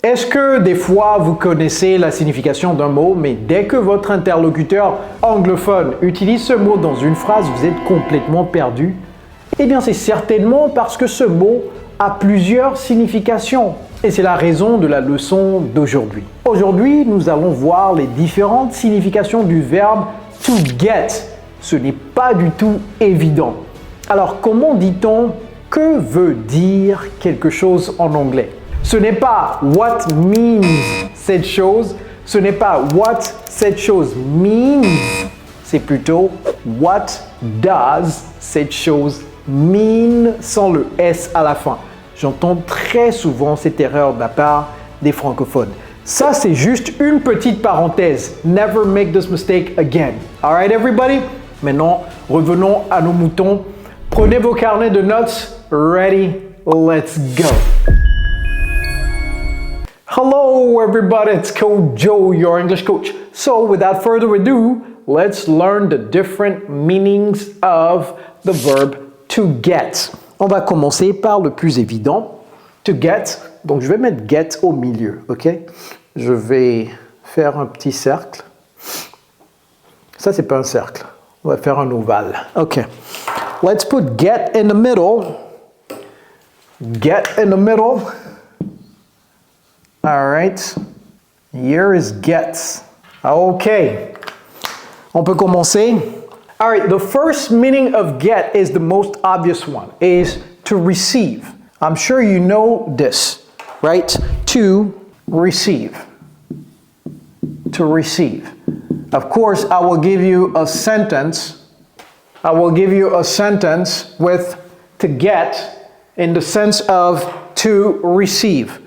Est-ce que des fois vous connaissez la signification d'un mot, mais dès que votre interlocuteur anglophone utilise ce mot dans une phrase, vous êtes complètement perdu? Eh bien, c'est certainement parce que ce mot a plusieurs significations. Et c'est la raison de la leçon d'aujourd'hui. Aujourd'hui, nous allons voir les différentes significations du verbe to get. Ce n'est pas du tout évident. Alors, comment dit-on que veut dire quelque chose en anglais? Ce n'est pas what means cette chose, ce n'est pas what cette chose means, c'est plutôt what does cette chose mean sans le S à la fin. J'entends très souvent cette erreur de la part des francophones. Ça, c'est juste une petite parenthèse. Never make this mistake again. All right, everybody? Maintenant, revenons à nos moutons. Prenez vos carnets de notes. Ready? Let's go. Hello, everybody. It's Coach Joe, your English coach. So, without further ado, let's learn the different meanings of the verb to get. On va commencer par le plus évident, to get. Donc, je vais mettre get au milieu, ok? Je vais faire un petit cercle. Ça, c'est pas un cercle. On va faire un ovale. Ok. Let's put get in the middle. Get in the middle. All right. Here is get. Ok. On peut commencer. All right, the first meaning of get is the most obvious one, is to receive. I'm sure you know this, right? To receive. To receive. Of course, I will give you a sentence. I will give you a sentence with to get in the sense of to receive.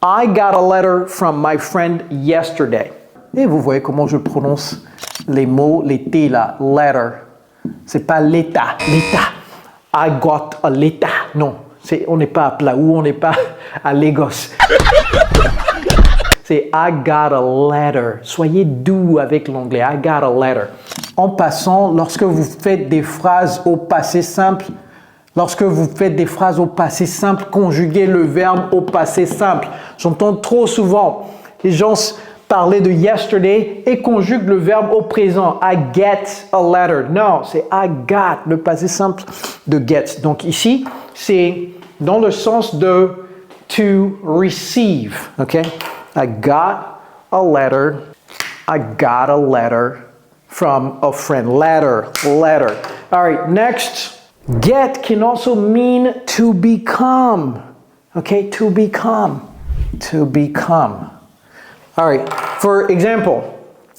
I got a letter from my friend yesterday. Et vous voyez comment je prononce les mots, les T là, letter. C'est pas l'état, l'état. I got a letter. Non, on n'est pas à Plaou, on n'est pas à Lagos. C'est I got a letter. Soyez doux avec l'anglais. I got a letter. En passant, lorsque vous faites des phrases au passé simple, conjuguez le verbe au passé simple. J'entends trop souvent les gens parler de yesterday et conjuguent le verbe au présent. I get a letter. Non, c'est I got, le passé simple de get. Donc ici, c'est dans le sens de to receive. OK? I got a letter. I got a letter from a friend. Letter. All right, next. Get can also mean to become. Okay, to become. All right, for example,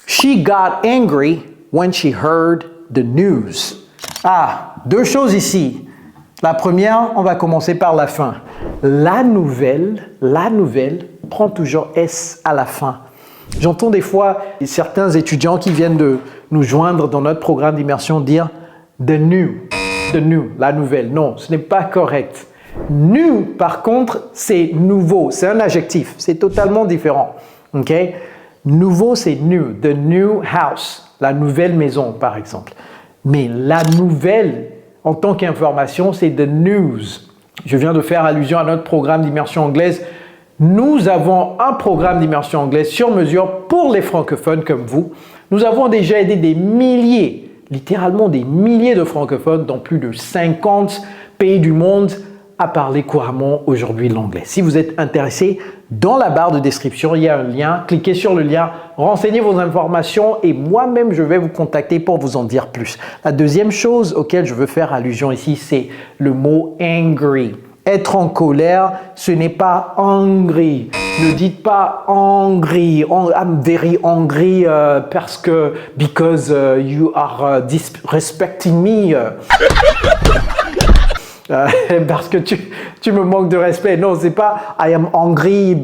she got angry when she heard the news. Ah, deux choses ici. La première, on va commencer par la fin. La nouvelle prend toujours S à la fin. J'entends des fois certains étudiants qui viennent de nous joindre dans notre programme d'immersion dire the new, la nouvelle. Non, ce n'est pas correct. New, par contre, c'est nouveau, c'est un adjectif, c'est totalement différent. Ok? Nouveau, c'est new, the new house, la nouvelle maison, par exemple. Mais la nouvelle, en tant qu'information, c'est the news. Je viens de faire allusion à notre programme d'immersion anglaise. Nous avons un programme d'immersion anglaise sur mesure pour les francophones comme vous. Nous avons déjà aidé des milliers, littéralement des milliers de francophones dans plus de 50 pays du monde à parler couramment aujourd'hui l'anglais. Si vous êtes intéressé, dans la barre de description, il y a un lien. Cliquez sur le lien, renseignez vos informations et moi-même, je vais vous contacter pour vous en dire plus. La deuxième chose auquel je veux faire allusion ici, c'est le mot angry. Être en colère, ce n'est pas angry. Ne dites pas angry. I'm very angry because you are disrespecting me. Parce que tu me manques de respect. Non, c'est pas I am angry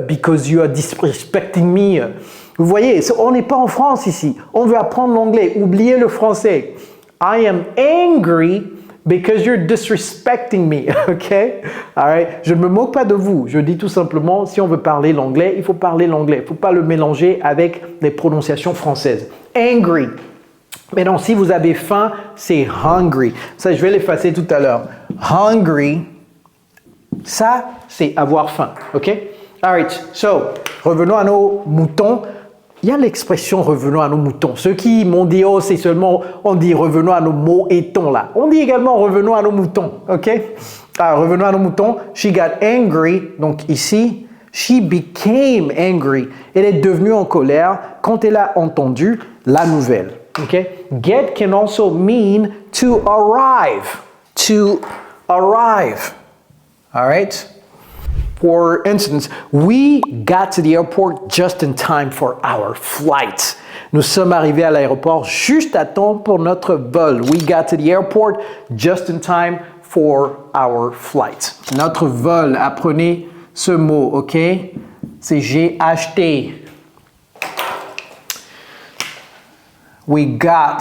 because you are disrespecting me. Vous voyez, on n'est pas en France ici. On veut apprendre l'anglais. Oubliez le français. I am angry because you're disrespecting me. OK? All right? Je ne me moque pas de vous. Je dis tout simplement, si on veut parler l'anglais, il faut parler l'anglais. Il ne faut pas le mélanger avec les prononciations françaises. Angry. Maintenant, si vous avez faim, c'est hungry. Ça, je vais l'effacer tout à l'heure. Hungry, ça, c'est avoir faim. OK? Alright, so, revenons à nos moutons. Il y a l'expression revenons à nos moutons. Ceux qui m'ont dit, oh, c'est seulement, on dit revenons à nos mots-étons là. On dit également revenons à nos moutons, ok? Alors, revenons à nos moutons. She got angry, donc ici, she became angry. Elle est devenue en colère quand elle a entendu la nouvelle, ok? Get can also mean to arrive. To arrive, alright? For instance, we got to the airport just in time for our flight. Nous sommes arrivés à l'aéroport juste à temps pour notre vol. We got to the airport just in time for our flight. Notre vol, apprenez ce mot, ok? C'est j'ai acheté. We got.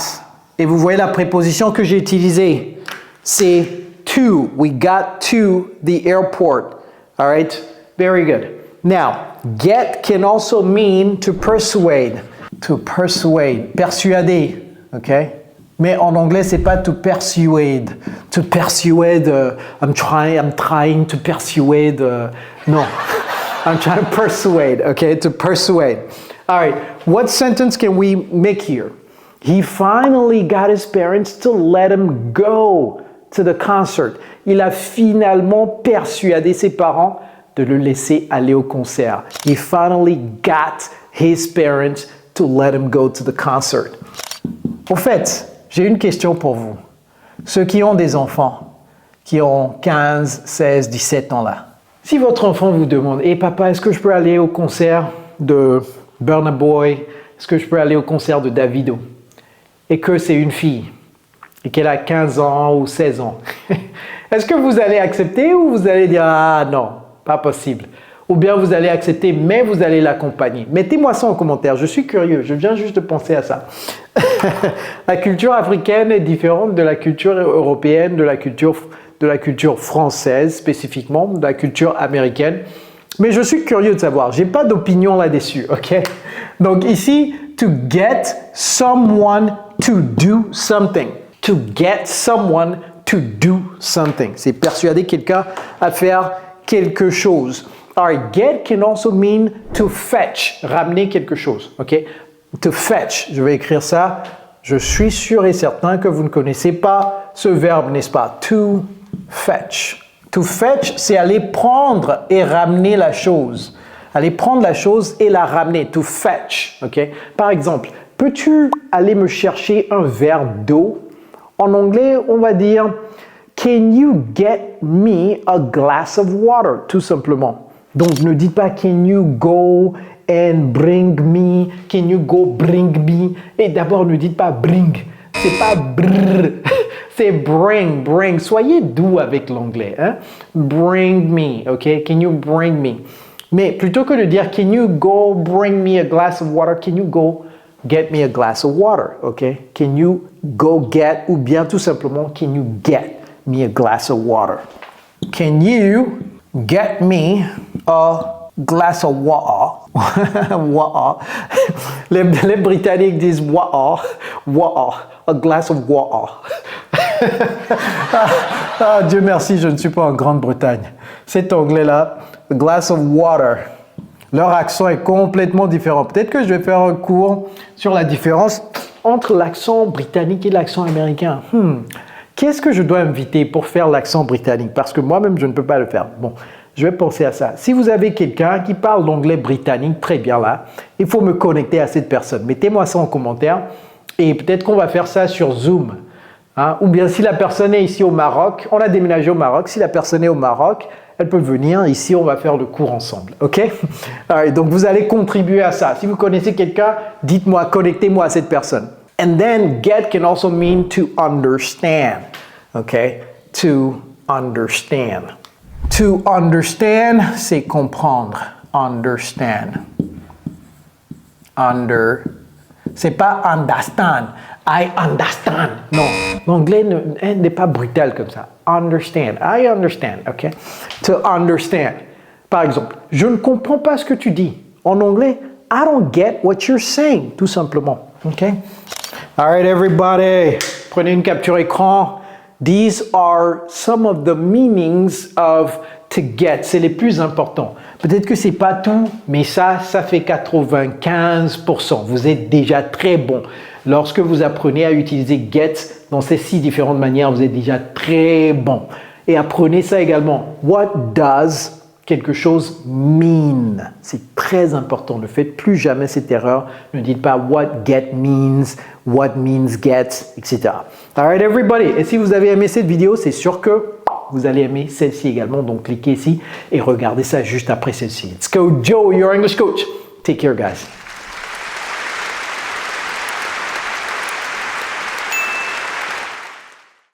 Et vous voyez la préposition que j'ai utilisée. C'est to. We got to the airport. All right, very good. Now, get can also mean to persuade. To persuade, persuader, okay? Mais en anglais, c'est pas to persuade. To persuade, I'm trying to persuade. No, I'm trying to persuade, okay? To persuade. All right, what sentence can we make here? He finally got his parents to let him go to the concert. Il a finalement persuadé ses parents de le laisser aller au concert. He finally got his parents to let him go to the concert. Au fait, j'ai une question pour vous. Ceux qui ont des enfants, qui ont 15, 16, 17 ans là. Si votre enfant vous demande, hey papa, est-ce que je peux aller au concert de Burna Boy? Est-ce que je peux aller au concert de Davido? Et que c'est une fille. Et qu'elle a 15 ans ou 16 ans. Est-ce que vous allez accepter ou vous allez dire « Ah non, pas possible » ou bien vous allez accepter mais vous allez l'accompagner? Mettez-moi ça en commentaire, je suis curieux, je viens juste de penser à ça. La culture africaine est différente de la culture européenne, de la culture française spécifiquement, de la culture américaine. Mais je suis curieux de savoir, j'ai pas d'opinion là-dessus, ok? Donc ici, to get someone to do something. To get someone to do something. C'est persuader quelqu'un à faire quelque chose. Alright, get can also mean to fetch, ramener quelque chose, ok? To fetch, je vais écrire ça. Je suis sûr et certain que vous ne connaissez pas ce verbe, n'est-ce pas? To fetch. To fetch, c'est aller prendre et ramener la chose. Aller prendre la chose et la ramener. To fetch, ok? Par exemple, peux-tu aller me chercher un verre d'eau? En anglais, on va dire Can you get me a glass of water? Tout simplement. Donc, ne dites pas Can you go and bring me? Can you go bring me? Et d'abord, ne dites pas bring. C'est pas brrr. C'est bring, bring. Soyez doux avec l'anglais. Hein? Bring me, ok? Can you bring me? Mais plutôt que de dire Can you go bring me a glass of water? Can you go get me a glass of water, ok? Can you go get, ou bien tout simplement, can you get me a glass of water? Can you get me a glass of water? Water. Les Britanniques disent water, water, a glass of water. Ah, Dieu merci, je ne suis pas en Grande-Bretagne. Cet anglais-là, a glass of water. Leur accent est complètement différent. Peut-être que je vais faire un cours sur la différence entre l'accent britannique et l'accent américain. Qu'est-ce que je dois inviter pour faire l'accent britannique? Parce que moi-même, je ne peux pas le faire. Bon, je vais penser à ça. Si vous avez quelqu'un qui parle l'anglais britannique très bien là, il faut me connecter à cette personne. Mettez-moi ça en commentaire et peut-être qu'on va faire ça sur Zoom. Hein? Ou bien si la personne est ici au Maroc, on a déménagé au Maroc, si la personne est au Maroc, elle peut venir ici, on va faire le cours ensemble, ok? Right, donc vous allez contribuer à ça. Si vous connaissez quelqu'un, dites-moi, connectez-moi à cette personne. And then get can also mean to understand, ok? To understand. To understand, c'est comprendre. Understand. C'est pas understand. I understand. Non, l'anglais n'est pas brutal comme ça. Understand. I understand, ok? To understand. Par exemple, je ne comprends pas ce que tu dis. En anglais, I don't get what you're saying, tout simplement, ok? All right, everybody, prenez une capture écran. These are some of the meanings of to get, c'est les plus importants. Peut-être que c'est pas tout, mais ça fait 95%. Vous êtes déjà très bon. Lorsque vous apprenez à utiliser get dans ces 6 différentes manières, vous êtes déjà très bon. Et apprenez ça également. What does quelque chose mean? C'est très important. Ne faites plus jamais cette erreur. Ne dites pas what get means, what means get, etc. Alright everybody. Et si vous avez aimé cette vidéo, c'est sûr que vous allez aimer celle-ci également. Donc cliquez ici et regardez ça juste après celle-ci. Let's go Joe, your English coach. Take care guys.